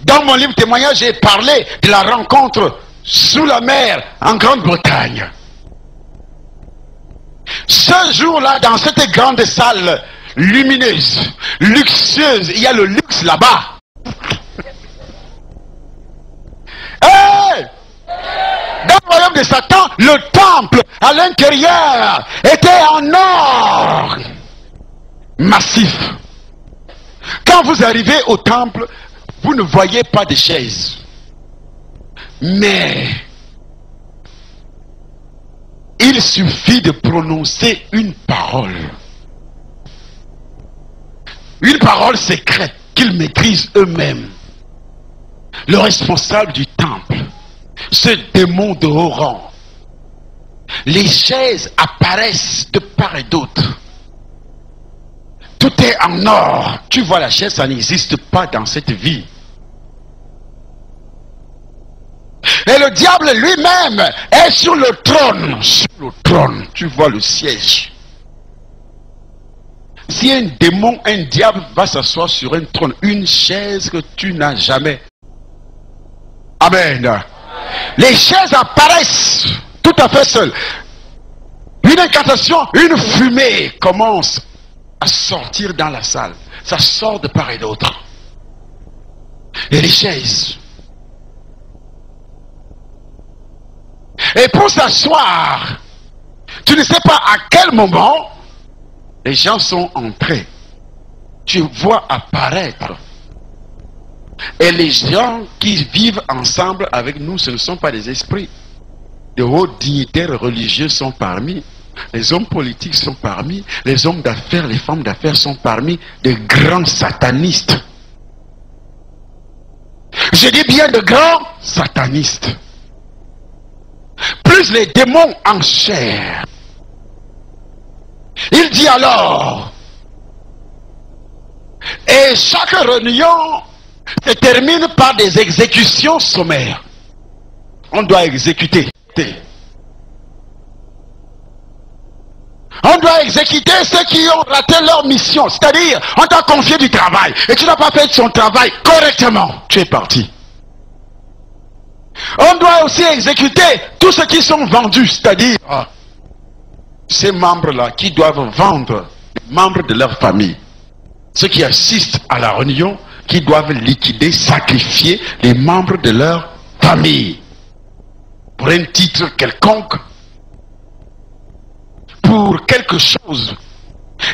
Dans mon livre témoignage, j'ai parlé de la rencontre sous la mer en Grande-Bretagne. Ce jour-là, dans cette grande salle lumineuse, luxueuse, il y a le luxe là-bas. Hey! Dans le royaume de Satan, le temple à l'intérieur était en or massif. Quand vous arrivez au temple, vous ne voyez pas de chaises. Mais il suffit de prononcer une parole. Une parole secrète qu'ils maîtrisent eux-mêmes. Le responsable du temple, ce démon de haut rang. Les chaises apparaissent de part et d'autre. Tout est en or. Tu vois, la chaise, ça n'existe pas dans cette vie. Et le diable lui-même est sur le trône. Sur le trône, tu vois le siège. Si un démon, un diable va s'asseoir sur un trône, une chaise que tu n'as jamais. Amen. Les chaises apparaissent tout à fait seules. Une incantation, une fumée commence à sortir dans la salle. Ça sort de part et d'autre. Et les chaises. Et pour s'asseoir, tu ne sais pas à quel moment les gens sont entrés. Tu vois apparaître. Et les gens qui vivent ensemble avec nous, ce ne sont pas des esprits. De hauts dignitaires religieux sont parmi. Les hommes politiques sont parmi. Les hommes d'affaires, les femmes d'affaires sont parmi. De grands satanistes. Je dis bien de grands satanistes. Plus les démons en chair. Il dit alors, et chaque réunion se termine par des exécutions sommaires. On doit exécuter. On doit exécuter ceux qui ont raté leur mission. C'est-à-dire, on t'a confié du travail et tu n'as pas fait son travail correctement. Tu es parti. On doit aussi exécuter tous ceux qui sont vendus. C'est-à-dire, ces membres-là qui doivent vendre les membres de leur famille. Ceux qui assistent à la réunion, qui doivent liquider, sacrifier les membres de leur famille. Pour un titre quelconque. Pour quelque chose.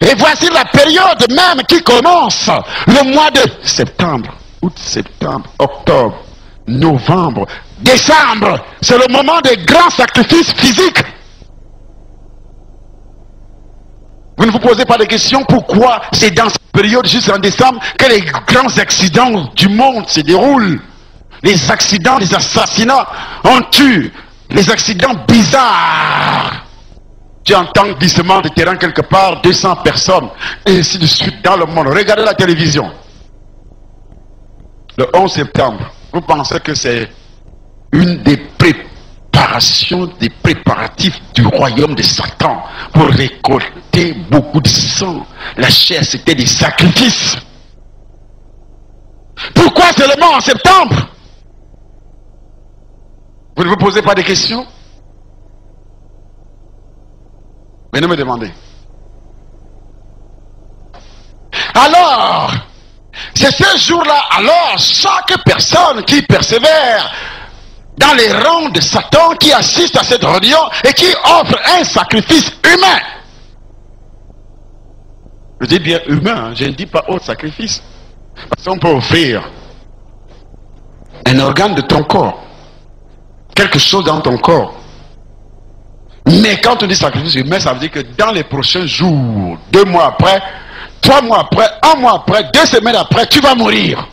Et voici la période même qui commence. Le mois de septembre, août, septembre, octobre, novembre, décembre. C'est le moment des grands sacrifices physiques. Vous ne vous posez pas de questions pourquoi c'est dans cette période, juste en décembre, que les grands accidents du monde se déroulent. Les accidents, les assassinats, on tue. Les accidents bizarres. Tu entends glissement de terrain quelque part, 200 personnes, et ainsi de suite dans le monde. Regardez la télévision. Le 11 septembre, vous pensez que c'est une des préparations, des préparatifs du royaume de Satan pour récolter beaucoup de sang. La chair, c'était des sacrifices. Pourquoi seulement en septembre? Vous ne vous posez pas de questions? Mais ne me demandez. Alors, c'est ce jour-là, alors, chaque personne qui persévère dans les rangs de Satan, qui assiste à cette réunion et qui offre un sacrifice humain. Je dis bien humain, je ne dis pas autre sacrifice. Parce qu'on peut offrir un organe de ton corps, quelque chose dans ton corps. Mais quand on dit sacrifice humain, ça veut dire que dans les prochains jours, 2 mois après, 3 mois après, 1 mois après, 2 semaines après, tu vas mourir.